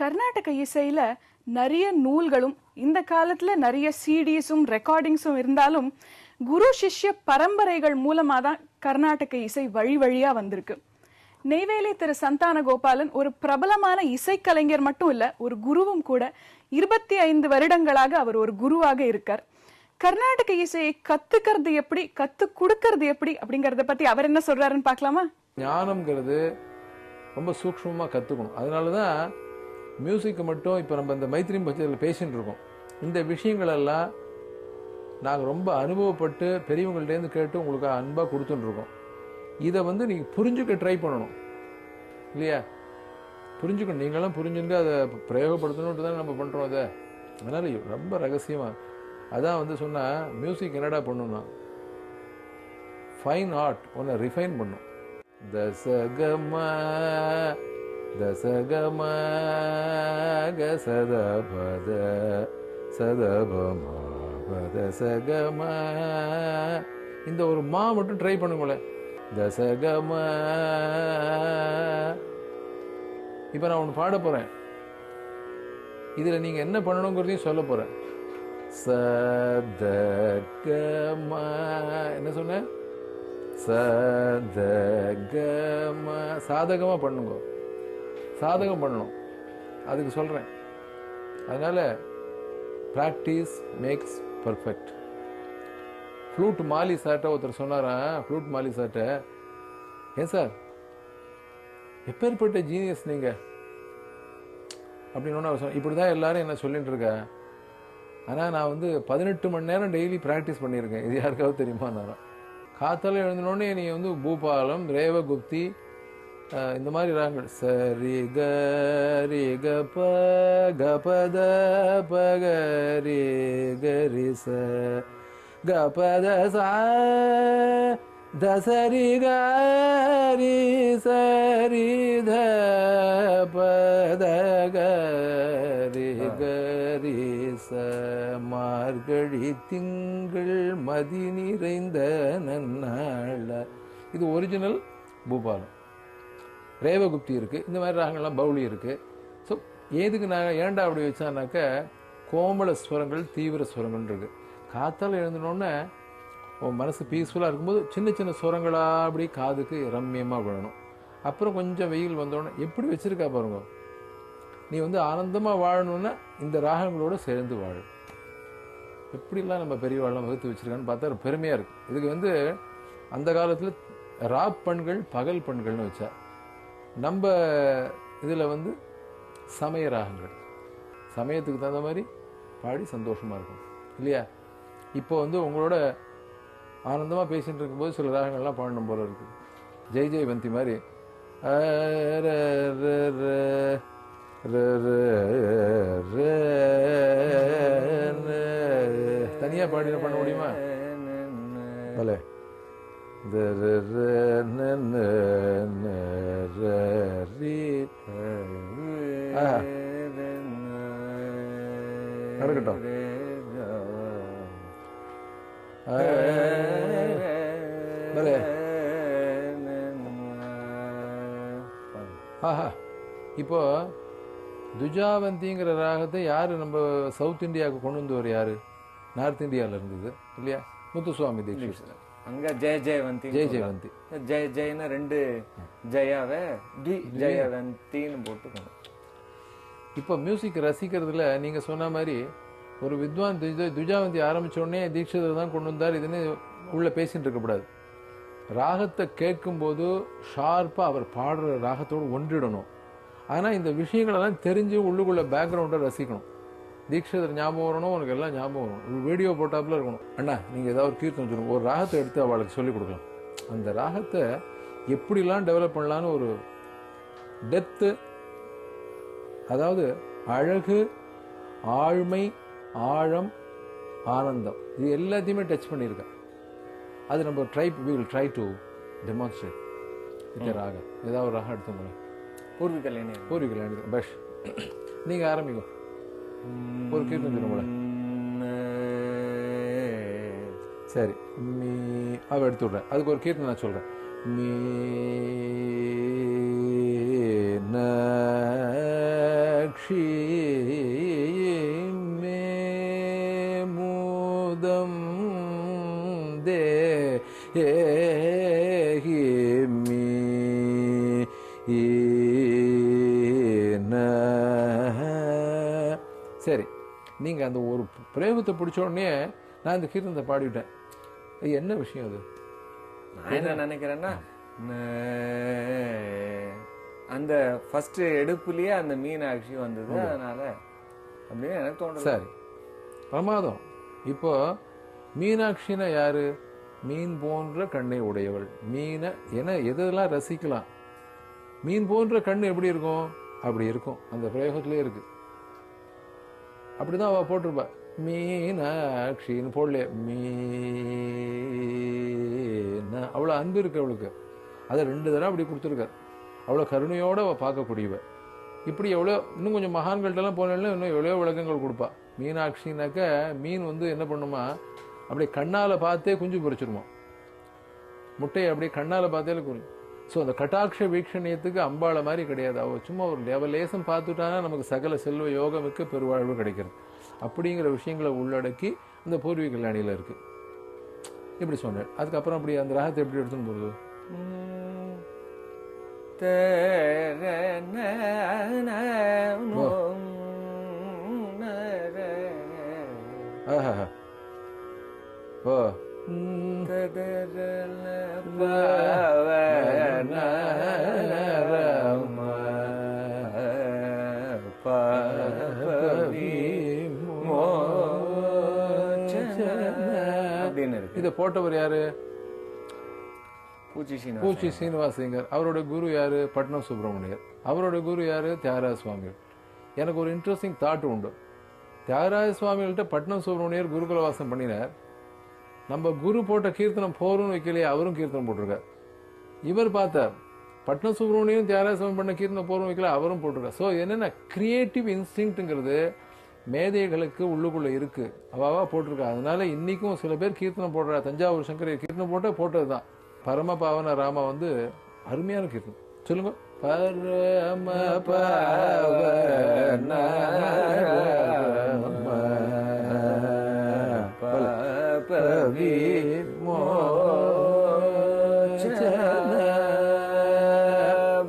கர்நாடக இசையில நிறைய நூல்களும் இந்த காலத்துல நிறைய சிடிஸும் ரெக்கார்டிங்ஸும் இருந்தாலும் குரு சிஷ்ய பரம்பரைகள் மூலமா தான் கர்நாடக இசை வழி வழியா வந்திருக்கு. நெய்வேலி திரு சந்தான கோபாலன் ஒரு பிரபலமான இசைக்கலைஞர் மட்டும் இல்ல, ஒரு குருவும் கூட. 25 வருடங்களாக அவர் ஒரு குருவாக இருக்கார். கர்நாடக இசையை கத்துக்கிறது எப்படி, கத்து கொடுக்கறது எப்படி அப்படிங்கறத பத்தி அவர் என்ன சொல்றாருன்னு பார்க்கலாமா? ஞானம்ங்கிறது ரொம்ப சூக்ஷ்மமா கத்துக்கணும். அதனாலதான் மியூசிக் மட்டும் இப்ப நம்ம இந்த மைத்திரி பட்சத்தில் பேசிட்டு இருக்கோம். இந்த விஷயங்கள் எல்லாம் நாங்கள் ரொம்ப அனுபவப்பட்டு பெரியவங்கள்டேருந்து கேட்டு உங்களுக்கு அன்பா கொடுத்துட்டு இருக்கோம். இதை நீங்க புரிஞ்சுக்க ட்ரை பண்ணணும் இல்லையா? புரிஞ்சுக்கணும், நீங்களும் புரிஞ்சுட்டு அதை பிரயோகப்படுத்தணும்ட்டு தான் நம்ம பண்றோம். அதை அதனால ரொம்ப ரகசியமா அதான் சொன்னா மியூசிக் என்னடா பண்ணணும்னா ஃபைன் ஆர்ட் ஒன்று ரிஃபைன் பண்ணும். தசகம தசகம கசதபத சதபம தசகம இந்த ஒரு மா மட்டும் ட்ரை பண்ணுங்களேன். தசகம இப்ப நான் ஒன்று பாட போறேன். இதுல நீங்க என்ன பண்ணணுங்கிறதையும் சொல்ல போறேன். சதகம என்ன சொன்ன? சதகம சாதகமா பண்ணுங்க, சாதகம் பண்ணணும். அதுக்கு சொல்றேன். அதனால பிராக்டிஸ் மேக்ஸ் பர்ஃபெக்ட். ஃப்ளூட் மாலி சார்ட்ட ஒருத்தர் சொன்னாரா, ஃப்ளூட் மாலி சார்ட்ட, ஏன் சார் எப்பேற்பட்ட ஜீனியஸ் நீங்க அப்படின்னு அவர் சொன்ன. இப்படிதான் எல்லாரும் என்ன சொல்லிட்டு இருக்க, ஆனா நான் 18 மணி நேரம் டெய்லி பிராக்டிஸ் பண்ணியிருக்கேன். இது யாருக்காவது தெரியுமா? நான் காத்தால எழுந்தனோடனே நீ பூபாலம், ரேவகுப்தி, இந்த மாதிரி ராகங்கள் சரி கரி கப கபத பகரி கரி ச கபத சா தசரி கரி சரி த பத கரி கரி ச மார்கழி திங்கள் மதி நிறைந்த நன்னாள. இது ஒரிஜினல் பூபாலம். ரேவகுப்தி இருக்கு, இந்த மாதிரி ராகங்கள்லாம் பவுளி இருக்கு. ஸோ ஏதுக்கு நான் ஏண்டா அப்படி வச்சானாக்க கோமள ஸ்வரங்கள் தீவிர ஸ்வரங்கள் இருக்கு. காத்தால எழுந்தனோடனே உன் மனசு பீஸ்ஃபுல்லாக இருக்கும்போது சின்ன சின்ன ஸ்வரங்களா அப்படி காதுக்கு ரம்மியமாக விழணும். அப்புறம் கொஞ்சம் வெயில் வந்தோடனே எப்படி வச்சிருக்கா பாருங்க. நீ ஆனந்தமாக வாழணும்னா இந்த ராகங்களோட சேர்ந்து வாழும். எப்படிலாம் நம்ம பெரியவாழ்லாம் வகுத்து வச்சிருக்கான்னு பார்த்தா பெருமையாக இருக்கு. இதுக்கு அந்த காலத்தில் ராப் பெண்கள் பகல் பெண்கள்னு வச்சா, நம்ம இதில் சமய ராகங்கள் சமயத்துக்கு தகுந்த மாதிரி பாடி சந்தோஷமா இருக்கும் இல்லையா? இப்போ உங்களோட ஆனந்தமாக பேசிட்டு இருக்கும்போது சில ராகங்கள்லாம் பாடணும் போல இருக்கு. ஜெய் ஜெய் வந்தி மாதிரி தனியா பாடின பண்ண முடியுமா? பலே நடக்கட்டும். இப்போ துஜாவந்திங்கிற ராகத்தை யாரு நம்ம சவுத் இந்தியாவுக்கு கொண்டு வந்தவர்? யாரு? நார்த் இந்தியால இருந்தது இல்லையா? முத்துசுவாமி தீட்சிதர். அங்க ஜெய ஜெயவந்தி, ஜெய ஜெயவந்தி, ஜெய ஜெயன்னு 2 ஜெயாவை ஜெயவந்தின்னு போட்டுக்கணும். இப்போ மியூசிக் ரசிக்கிறதுல நீங்க சொன்ன மாதிரி ஒரு வித்வான் துஜாவந்தி ஆரம்பிச்ச உடனே தீட்சிதர் தான் கொண்டு வந்தார் இதுன்னு உள்ள பேசிட்டு இருக்கக்கூடாது. ராகத்தை கேட்கும்போது ஷார்ப்பா அவர் பாடுற ராகத்தோடு ஒன்றிடணும். ஆனா இந்த விஷயங்களெல்லாம் தெரிஞ்சு உள்ளுக்குள்ள பேக்ரவுண்டை ரசிக்கணும். தீட்சிதர் ஞாபகம் வரணும், உனக்கு எல்லாம் ஞாபகம் வரணும். வீடியோ போட்டாப்புல இருக்கணும். அண்ணா நீங்க ஏதாவது ஒரு கீர்த்தனை சொல்லுங்க, ஒரு ராகத்தை எடுத்து அவளுக்கு சொல்லிக் கொடுக்கலாம். அந்த ராகத்தை எப்படிலாம் டெவலப் பண்ணலான்னு ஒரு டெப்த்து, அதாவது அழகு, ஆழ்மை, ஆழம், ஆனந்தம், இது எல்லாத்தையுமே டச் பண்ணியிருக்க. அது நம்ம we will try to demonstrate இந்த ராகம். ஏதாவது ஒரு ராகம் எடுத்துங்களேன். பூர்வி கல்யாணி பஷ் நீங்க ஆரம்பிங்க. ஒரு கீர்த்தனை சொல்லுங்களேன். சரி, மீ அவ எடுத்து விடுறேன். அதுக்கு ஒரு கீர்த்தனை நான் சொல்றேன். மீ ந மீனாட்சி மே மூதம் தேஹி மீ சரி, நீங்கள் அந்த ஒரு பிரேமத்தை பிடிச்ச உடனே நான் இந்த கீர்த்தனத்தை பாடிவிட்டேன். அது என்ன விஷயம்? அது நான் என்ன நினைக்கிறேன்னா, அந்த ஃபர்ஸ்ட் எடுப்புலயே அந்த மீனாட்சி வந்தது, அதனால அப்படின்னு எனக்கு தோணுது. சரி, பிரமாதம். இப்போ மீனாட்சினா யாரு? மீன் போன்ற கண்ணை உடையவள். மீனை என எதெல்லாம் ரசிக்கலாம். மீன் போன்ற கண் எப்படி இருக்கும்? அப்படி இருக்கும். அந்த பிரயோகத்திலே இருக்கு. அப்படிதான் அவ போட்டிருப்பா. மீனாட்சின்னு போடலையே, மீன. அவ்வளோ அன்பு இருக்கு அவளுக்கு. அதை 2 தடவை அப்படி கொடுத்துருக்கார். அவ்வளோ கருணையோடு அவள் பார்க்கக்கூடியவ. இப்படி எவ்வளோ இன்னும் கொஞ்சம் மகான்கள்ட்டெல்லாம் போனேன்னா இன்னும் எவ்வளோ விளக்கங்கள் கொடுப்பா. மீனாட்சினாக்க மீன் என்ன பண்ணுமா, அப்படியே கண்ணால் பார்த்தே குஞ்சு பொறிச்சிருமா. முட்டையை அப்படியே கண்ணால் பார்த்தே குறி. ஸோ அந்த கட்டாட்ச வீக்ஷணியத்துக்கு அம்பாளை மாதிரி கிடையாது. அவள் சும்மா ஒரு லேசம் பார்த்துட்டானா நமக்கு சகல செல்வ யோகமிக்க பெருவாழ்வு கிடைக்கிறது. அப்படிங்கிற விஷயங்களை உள்ளடக்கி அந்த பூர்வீக கல்யாணியில் இருக்கு. இப்படி சொன்னேன். அதுக்கப்புறம் அப்படி அந்த ராகத்தை எப்படி எடுத்துன்னு போகுது? ஆஹா, ஓ இதை போட்டவர் யாரு? பூச்சி சீனிவாசங்கர். அவரோட குரு யாரு? பட்னம் சுப்பிரமணியர். அவரோட குரு யாரு? தியாகராஜ சுவாமிகள். எனக்கு ஒரு இன்ட்ரெஸ்டிங் தாட் உண்டு. தியாகராஜ சுவாமிகள்கிட்ட பட்னம் சுப்பிரமணியர் குருகுலவாசம் பண்ணினார். நம்ம குரு போட்ட கீர்த்தனம் போரும்னு வைக்கலையே, அவரும் கீர்த்தனம் போட்டிருக்கார். இவர் பார்த்தார், பட்னம் சுப்பிரமணியம் தியாகராஜ சுவாமி பண்ண கீர்த்தனம் போரும் வைக்கல, அவரும் போட்டிருக்கார். ஸோ என்னென்ன கிரியேட்டிவ் இன்ஸ்டிங்க்ட்ங்கிறது மேதைகளுக்கு உள்ளுக்குள்ள இருக்கு. அவாவா போட்டிருக்கா. அதனால இன்னைக்கும் சில பேர் கீர்த்தனம் போடுறா. தஞ்சாவூர் சங்கர் கீர்த்தனம் போட்டதுதான். பரம பாவன ராம அருமையான கீர்த்தனம். சொல்லுங்க. பரம பாவன பவி மோச்சன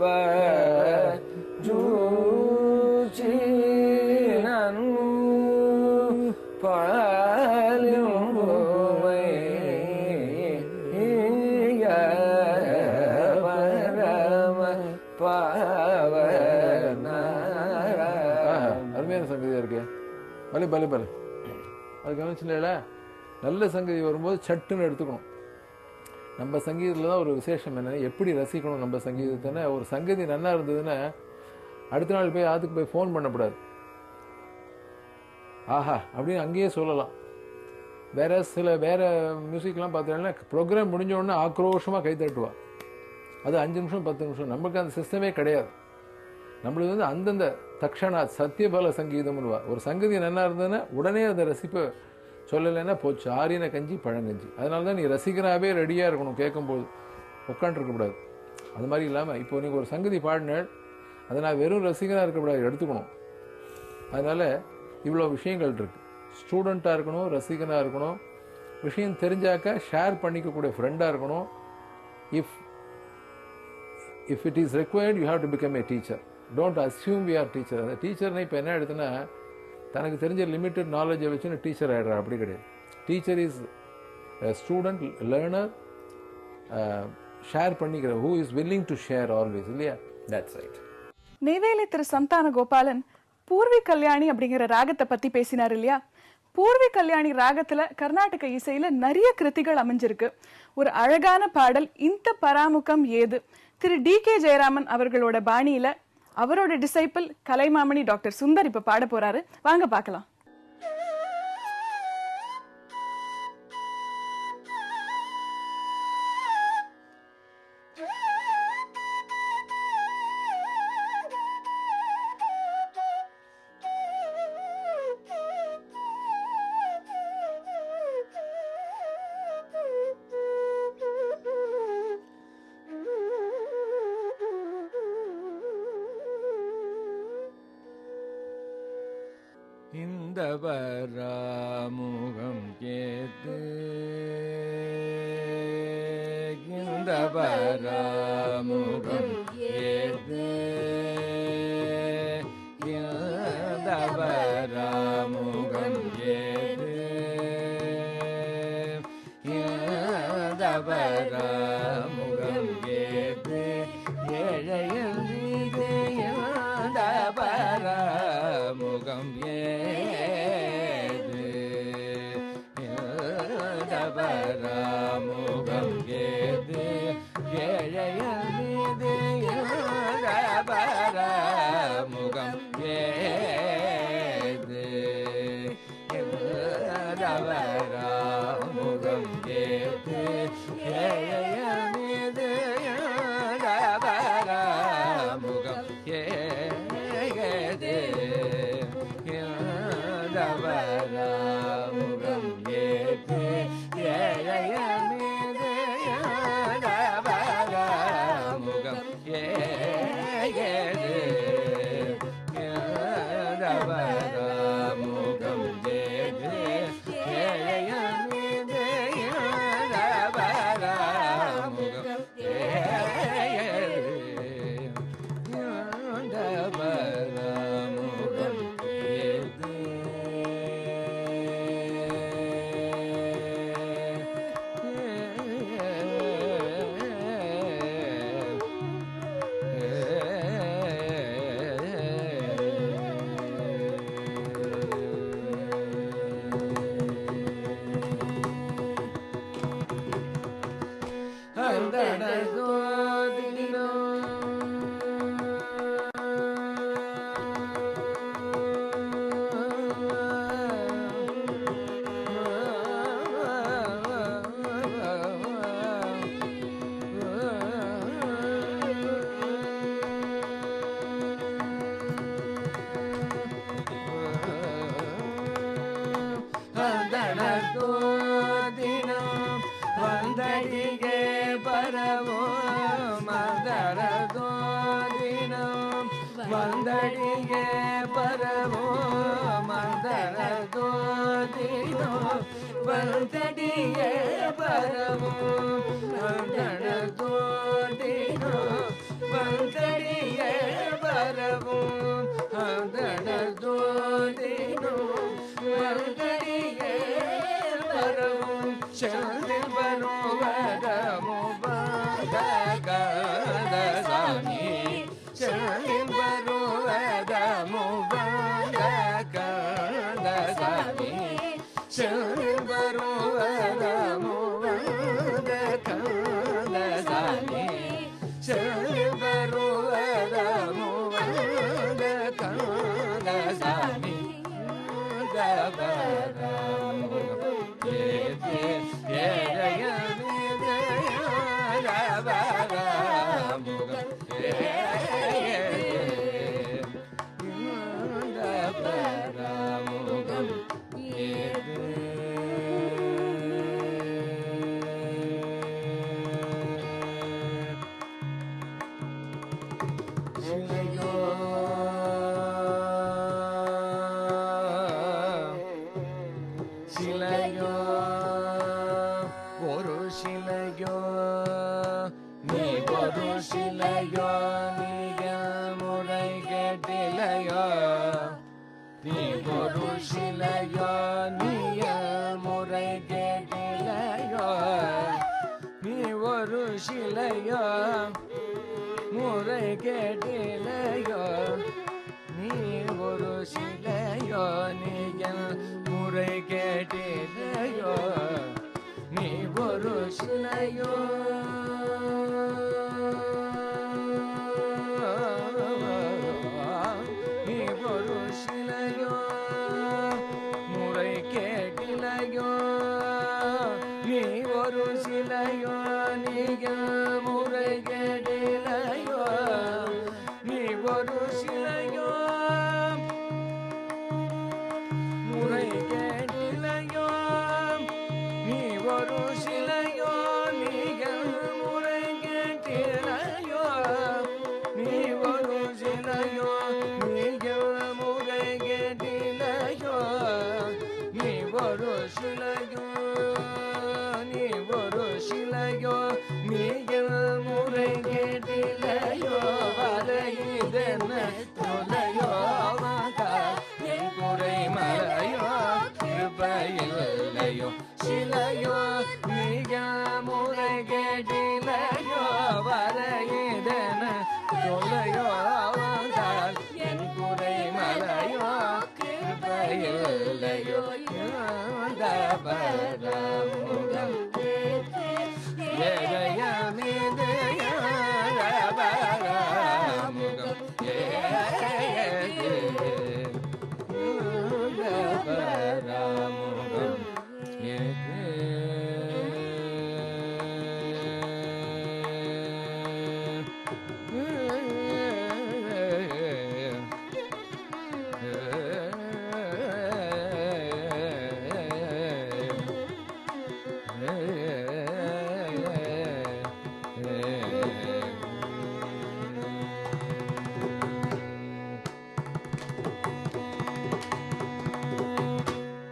பஜூச்சினனு பாலும் அருமையான சங்கதியா இருக்கு. பலே பலே பலே. அது கவனிச்சுல, நல்ல சங்கதி வரும்போது சட்டுன்னு எடுத்துக்கணும். நம்ம சங்கீதத்தில் தான் ஒரு விசேஷம் என்னன்னா, எப்படி ரசிக்கணும் நம்ம சங்கீதத்தின. ஒரு சங்கதி நல்லா இருந்ததுன்னா அடுத்த நாள் போய் அதுக்கு போய் ஃபோன் பண்ணக்கூடாது. ஆஹா அப்படின்னு அங்கேயே சொல்லலாம். வேற மியூசிக்லாம் பார்த்தீங்கன்னா ப்ரோக்ராம் முடிஞ்ச உடனே ஆக்ரோஷமாக கை தட்டுவா. அது 5 நிமிஷம் 10 நிமிஷம். நமக்கு அந்த சிஸ்டமே கிடையாது. நம்மளுக்கு அந்தந்த தக்ஷணா சத்தியபல சங்கீதம்னுவா. ஒரு சங்கதி நல்லா இருந்ததுன்னா உடனே அதை ரசிப்பை சொல்லலைன்னா போச்சு. ஆறின கஞ்சி பழங்கஞ்சி. அதனால தான் நீ ரசிகனாகவே ரெடியாக இருக்கணும். கேட்கும்போது உட்காண்ட்ருக்கக்கூடாது. அது மாதிரி இல்லாமல் இப்போ நீங்கள் ஒரு சங்கதி பாடினாள், அதை நான் வெறும் ரசிகனாக இருக்கக்கூடாது, எடுத்துக்கணும். அதனால் இவ்வளோ விஷயங்கள் இருக்குது. ஸ்டூடெண்ட்டாக இருக்கணும், ரசிகனாக இருக்கணும், விஷயம் தெரிஞ்சாக்க ஷேர் பண்ணிக்கக்கூடிய ஃப்ரெண்டாக இருக்கணும். If it is required you have to become a teacher. Don't assume we are teacher. அந்த டீச்சர்னு இப்போ என்ன எடுத்துன்னா, தனக்கு தெரிஞ்ச லிமிட்டட் நாலேஜை வச்சுன்னு டீச்சர் ஆகிடுறா. அப்படி கிடையாது. Teacher is student, learner, share பண்ணிக்கிற, who is willing to share always. இல்லையா? That's right. நெய்வேலி திரு சந்தான கோபாலன் பூர்வி கல்யாணி அப்படிங்கிற ராகத்தை பத்தி பேசினார் இல்லையா? பூர்வி கல்யாணி ராகத்துல கர்நாடக இசையில நிறைய கிருதிகள் அமைஞ்சிருக்கு. ஒரு அழகான பாடல் இந்த பராமுகம் ஏது திரு டி.கே. ஜெயராமன் அவர்களோட பாணியில அவரோட டிசைபிள் கலைமாமணி டாக்டர் சுந்தர் இப்ப பாட போறாரு. வாங்க பார்க்கலாம். இந்த பராமுகம் கேத்து இந்த பராமுகம் கேத்து இந்த பராமுகம் கேத்து இந்த பராமுகம் கேத்து ஏழையில் மீது இந்த பராமுகம் ஏது இந்த பராமுகம் ஏது ஏழையில் மீது இந்த பராமுகம் ஏது இந்த பராமுகம் ஏது ஏழையில் மீது இந்த பராமுகம் ஏது இந்த பராமுகம் ஏது ஏழையில் மீது இந்த பராமுகம் ஏது இந்த பராமுகம் ஏது ஏழையில் மீது இந்த பராமுகம் ஏது இந்த பராமுகம் ஏது தினம் வந்தடிಗೆ பரவோ மந்தரதோ தினம் வந்தடிಗೆ பரவோ மந்தரதோ தினம் வந்தடிಗೆ பரவோ மந்தரதோ தினம் வந்தடிಗೆ பரவோ மந்தரதோ தினம் வந்தடிಗೆ பரவோ சந்தில் பருவதமோ பாதகத சாமி சந்தில் பருவதமோ பாதகத சாமி சந்தில் பருவதமோ பாதகத சாமி சந்தில் பருவதமோ பாதகத சாமி சிலையோ ஒரு சிலையோ நீ ஒரு சிலையோ நீக முறை கேட்டிலையோ நீ ஒரு சிலையோ நீய முறை கேட்டிலையோ நீ ஒரு சிலையோ முறை கேட்டிலையோ நீ ஒரு சிலையோ நீய முறை கேட்டிலையோ நீ ஒரு சிலையோ நீ ஒரு சிலையோ முறை கேட்டிலையோ நீ ஒரு சிலையோ நீக முறை கேட்டிலையோ நீ ஒரு சிலையோ முறை கேட்டிலையோ நீ ஒரு சிலையோ நீக முறை கேட்டிலையோ நீ ஒரு சிலையோ நீக முறை கேட்டிலையோ இல்லையோ இந்த பரமுகம்